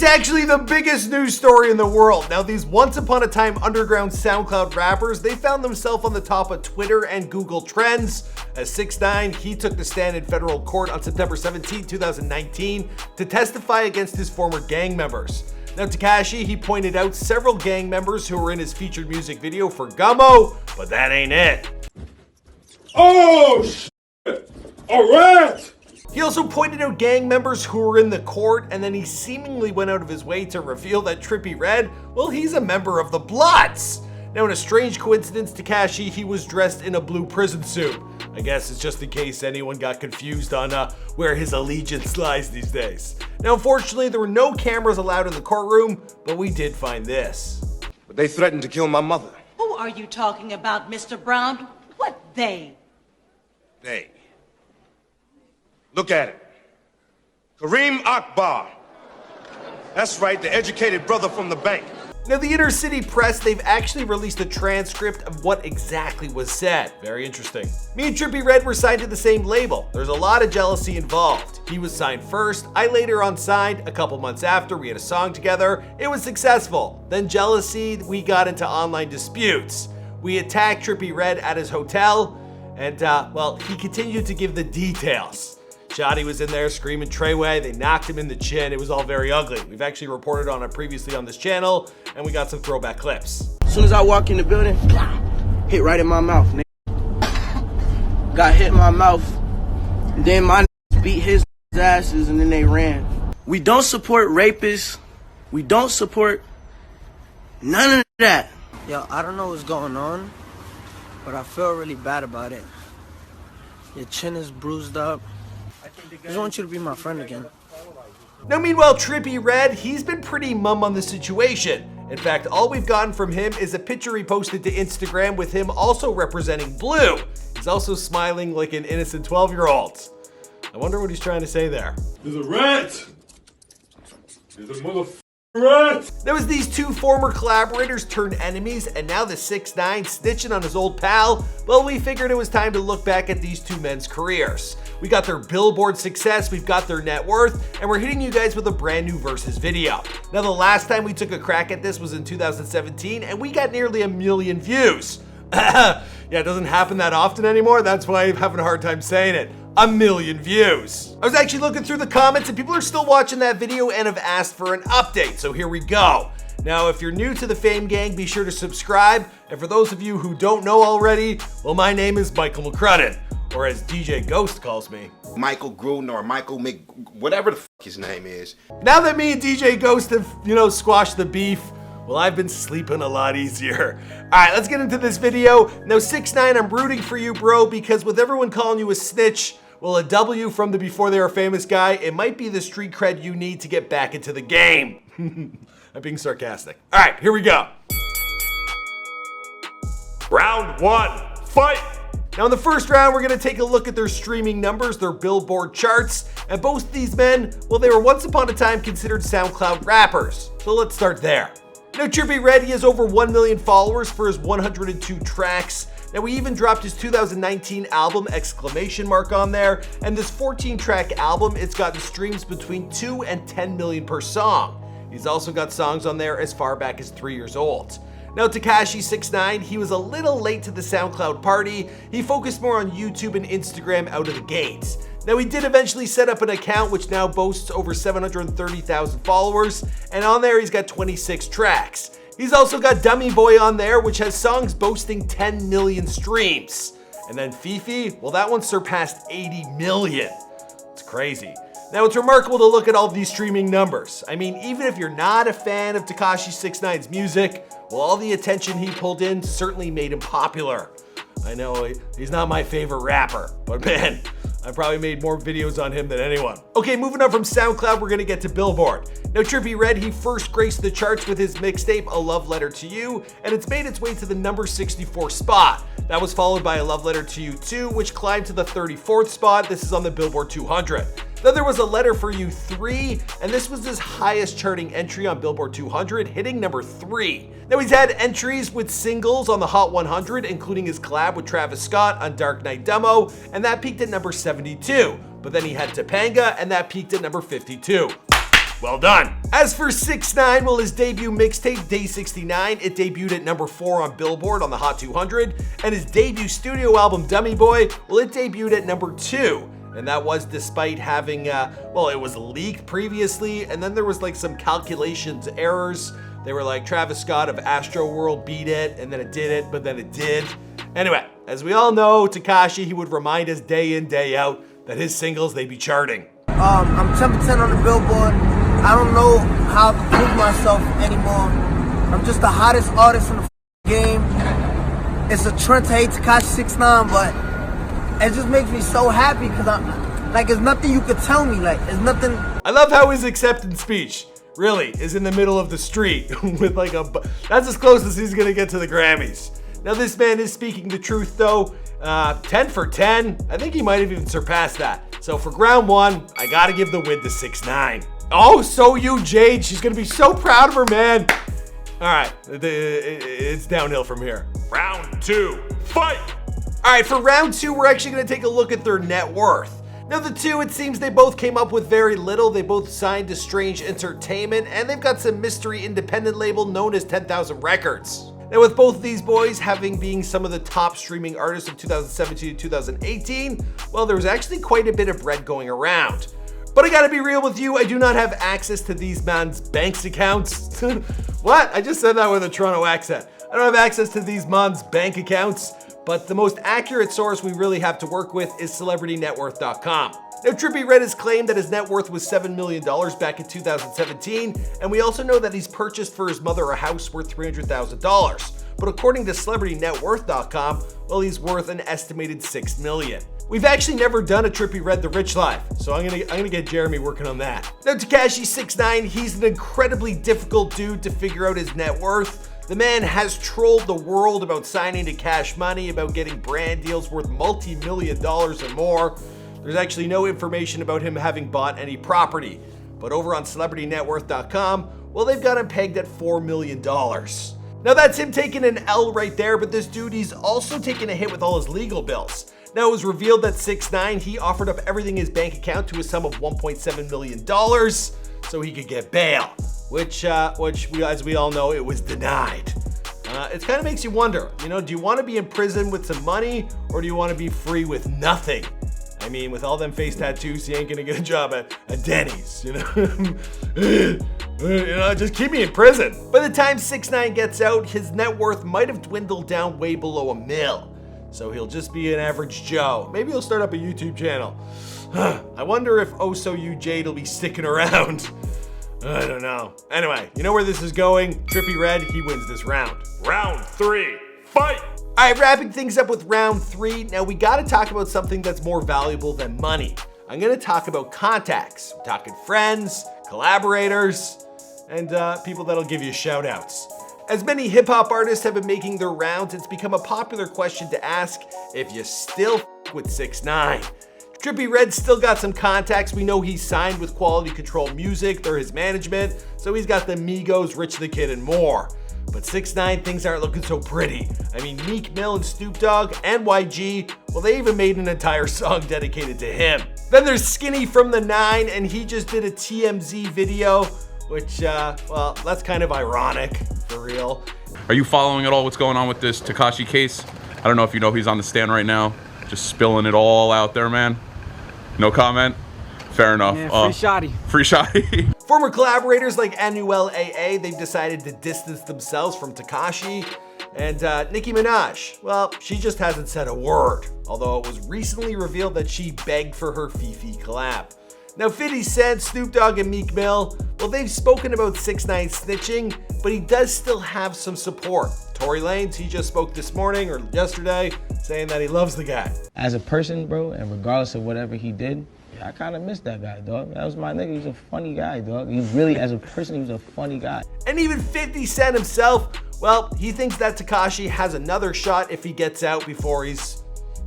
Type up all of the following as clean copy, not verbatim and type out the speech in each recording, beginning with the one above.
It's actually the biggest news story in the world. Now, these once upon a time underground SoundCloud rappers, they found themselves on the top of Twitter and Google Trends. As 6ix9ine, he took the stand in federal court on September 17, 2019 to testify against his former gang members. Now, Tekashi, he pointed out several gang members who were in his featured music video for Gummo, but that ain't it. Oh, shit! Alright! He also pointed out gang members who were in the court, and then he seemingly went out of his way to reveal that Trippie Redd, well, he's a member of the Bloods. Now, in a strange coincidence, Tekashi, he was dressed in a blue prison suit. I guess it's just in case anyone got confused on where his allegiance lies these days. Now, unfortunately, there were no cameras allowed in the courtroom, but we did find this. But they threatened to kill my mother. Who are you talking about, Mr. Brown? What they? They. Look at it. Kareem Akbar. That's right, the educated brother from the bank. Now, the inner city press, they've actually released a transcript of what exactly was said. Very interesting. Me and Trippie Redd were signed to the same label. There's a lot of jealousy involved. He was signed first, I later on signed a couple months after. We had a song together. It was successful. Then jealousy, we got into online disputes. We attacked Trippie Redd at his hotel, and well, he continued to give the details. Shotty was in there screaming Treyway, they knocked him in the chin, it was all very ugly. We've actually reported on it previously on this channel, and we got some throwback clips. As soon as I walk in the building, hit right in my mouth, nigga. Got hit in my mouth, and then my beat his asses, and then they ran. We don't support rapists, we don't support none of that. Yo, I don't know what's going on, but I feel really bad about it. Your chin is bruised up. I just want you to be my friend again. Now, meanwhile, Trippie Redd, he's been pretty mum on the situation. In fact, all we've gotten from him is a picture he posted to Instagram with him also representing blue. He's also smiling like an innocent 12-year-old. I wonder what he's trying to say there. There's a rat! There's a motherfucking rat! There was these two former collaborators turned enemies, and now the 6ix9ine snitching on his old pal. Well, we figured it was time to look back at these two men's careers. We got their billboard success, we've got their net worth, and we're hitting you guys with a brand new versus video. Now, the last time we took a crack at this was in 2017, and we got nearly 1 million views. Yeah, it doesn't happen that often anymore. That's why I'm having a hard time saying it. 1 million views. I was actually looking through the comments, and people are still watching that video and have asked for an update, so here we go. Now, if you're new to the Fame Gang, be sure to subscribe. And for those of you who don't know already, well, my name is Michael McCrudden, or as DJ Ghost calls me, Michael Gruden or Michael Mc... whatever the f his name is. Now that me and DJ Ghost have, squashed the beef, well, I've been sleeping a lot easier. All right, let's get into this video. Now, 6ix9ine, I'm rooting for you, bro, because with everyone calling you a snitch, well, a W from the Before They Were Famous guy, it might be the street cred you need to get back into the game. I'm being sarcastic. All right, here we go. Round 1, fight! Now, in the first round, we're gonna take a look at their streaming numbers, their billboard charts, and both these men, well, they were once upon a time considered SoundCloud rappers. So let's start there. Now, Trippie Redd, he has over 1 million followers for his 102 tracks. Now, he even dropped his 2019 album, ! On there, and this 14-track album, it's gotten streams between 2 and 10 million per song. He's also got songs on there as far back as 3 years old. Now, Tekashi 6ix9ine, he was a little late to the SoundCloud party. He focused more on YouTube and Instagram out of the gate. Now, he did eventually set up an account which now boasts over 730,000 followers, and on there he's got 26 tracks. He's also got Dummy Boy on there, which has songs boasting 10 million streams. And then Fifi, well, that one surpassed 80 million. It's crazy. Now, it's remarkable to look at all these streaming numbers. I mean, even if you're not a fan of Tekashi 6ix9ine's music, well, all the attention he pulled in certainly made him popular. I know he's not my favorite rapper, but man, I probably made more videos on him than anyone. Okay, moving on from SoundCloud, we're gonna get to Billboard. Now, Trippie Redd, he first graced the charts with his mixtape, A Love Letter to You, and it's made its way to the number 64 spot. That was followed by A Love Letter to You 2, which climbed to the 34th spot. This is on the Billboard 200. Then there was A Letter for You 3, and this was his highest charting entry on Billboard 200, hitting number 3. Now, he's had entries with singles on the Hot 100, including his collab with Travis Scott on Dark Knight Demo, and that peaked at number 72. But then he had Topanga, and that peaked at number 52. Well done. As for 6ix9ine, well, his debut mixtape, Day 69, it debuted at number 4 on Billboard on the Hot 200, and his debut studio album, Dummy Boy, well, it debuted at number 2. And that was despite having, well, it was leaked previously, and then there was like some calculations errors. They were like, Travis Scott of Astro World beat it, and then it did it, but then it did. Anyway, as we all know, Tekashi, he would remind us day in, day out that his singles, they'd be charting. I'm 10% on the Billboard. I don't know how to prove myself anymore. I'm just the hottest artist in the game. It's a trend to hate Tekashi 6ix9ine, but it just makes me so happy because like, there's nothing you could tell me. Like, there's nothing. I love how his acceptance speech really is in the middle of the street with like that's as close as he's gonna get to the Grammys. Now this man is speaking the truth though. 10 for 10. I think he might have even surpassed that. So for round 1, I gotta give the win to 6ix9ine. Oh, so you, Jade. She's gonna be so proud of her, man. All right, it's downhill from here. Round 2, fight! All right, for round 2, we're actually gonna take a look at their net worth. Now the two, it seems they both came up with very little. They both signed to Strange Entertainment, and they've got some mystery independent label known as 10,000 Records. Now with both of these boys having being some of the top streaming artists of 2017 to 2018, well, there was actually quite a bit of bread going around. But I gotta be real with you, I do not have access to these man's banks accounts. What? I just said that with a Toronto accent. I don't have access to these man's bank accounts, but the most accurate source we really have to work with is celebritynetworth.com. Now, Trippie Redd has claimed that his net worth was $7 million back in 2017, and we also know that he's purchased for his mother a house worth $300,000. But according to celebritynetworth.com, well, he's worth an estimated $6 million. We've actually never done a Trippie Redd The Rich Life, so I'm gonna get Jeremy working on that. Now, Tekashi 6ix9ine, he's an incredibly difficult dude to figure out his net worth. The man has trolled the world about signing to Cash Money, about getting brand deals worth multi-million dollars or more. There's actually no information about him having bought any property. But over on celebritynetworth.com, well, they've got him pegged at $4 million. Now that's him taking an L right there, but this dude, he's also taking a hit with all his legal bills. Now it was revealed that 6ix9ine, he offered up everything in his bank account to a sum of $1.7 million so he could get bail, which as we all know, it was denied. It kind of makes you wonder, you know, do you want to be in prison with some money or do you want to be free with nothing? I mean, with all them face tattoos, he ain't gonna get a job at Denny's, you know? You know, just keep me in prison. By the time 6ix9ine gets out, his net worth might have dwindled down way below $1 million. So he'll just be an average Joe. Maybe he'll start up a YouTube channel. I wonder if Oh So You Jade will be sticking around. I don't know. Anyway, you know where this is going? Trippie Redd, he wins this round. Round 3, fight! All right, wrapping things up with round 3. Now we gotta talk about something that's more valuable than money. I'm gonna talk about contacts. We're talking friends, collaborators, and people that'll give you shout outs. As many hip hop artists have been making their rounds, it's become a popular question to ask if you still with 6ix9ine. Trippie Redd still got some contacts. We know he's signed with Quality Control Music, they're his management, so he's got the Migos, Rich the Kid, and more. But 6ix9ine, things aren't looking so pretty. I mean, Meek Mill and Snoop Dogg and YG, well, they even made an entire song dedicated to him. Then there's Skinny from the 9, and he just did a TMZ video, which, well, that's kind of ironic, for real. Are you following at all what's going on with this Tekashi case? I don't know if you know he's on the stand right now, just spilling it all out there, man. No comment? Fair enough. Yeah, free shotty. Free shotty. Former collaborators like Anuel AA, they've decided to distance themselves from Tekashi. And Nicki Minaj, well, she just hasn't said a word, although it was recently revealed that she begged for her Fifi collab. Now 50 Cent, Snoop Dogg, and Meek Mill, well, they've spoken about 6ix9ine snitching, but he does still have some support. Tory Lanez, he just spoke this morning or yesterday saying that he loves the guy. As a person, bro, and regardless of whatever he did, I kind of miss that guy, dog. That was my nigga. He was a funny guy, dog. He really, as a person, he was a funny guy. And even 50 Cent himself, well, he thinks that Tekashi has another shot if he gets out before he's,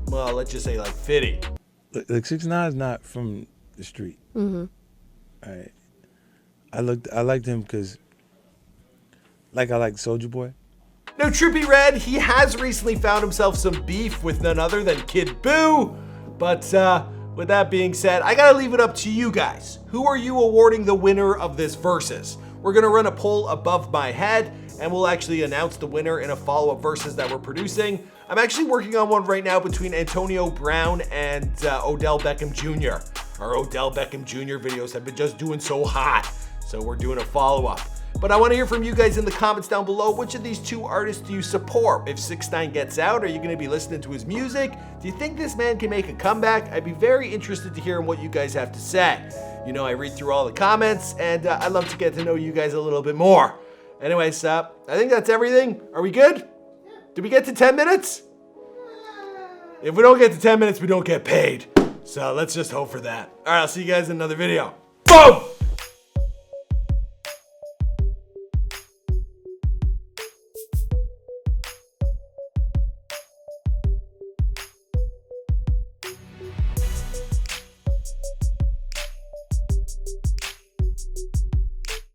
well, let's just say like 50. Look, 6ix9ine is not from the street. Mm-hmm. All right. I liked him because, like I like Soulja Boy. Now, Trippie Redd, he has recently found himself some beef with none other than Kid Boo, but with that being said, I gotta leave it up to you guys. Who are you awarding the winner of this versus? We're gonna run a poll above my head, and we'll actually announce the winner in a follow-up versus that we're producing. I'm actually working on one right now between Antonio Brown and Odell Beckham Jr. Our Odell Beckham Jr. videos have been just doing so hot, so we're doing a follow-up. But I want to hear from you guys in the comments down below. Which of these two artists do you support? If 6ix9ine gets out, are you going to be listening to his music? Do you think this man can make a comeback? I'd be very interested to hear what you guys have to say. You know, I read through all the comments, and I'd love to get to know you guys a little bit more. Anyways, I think that's everything. Are we good? Did we get to 10 minutes? If we don't get to 10 minutes, we don't get paid. So let's just hope for that. All right, I'll see you guys in another video. Boom!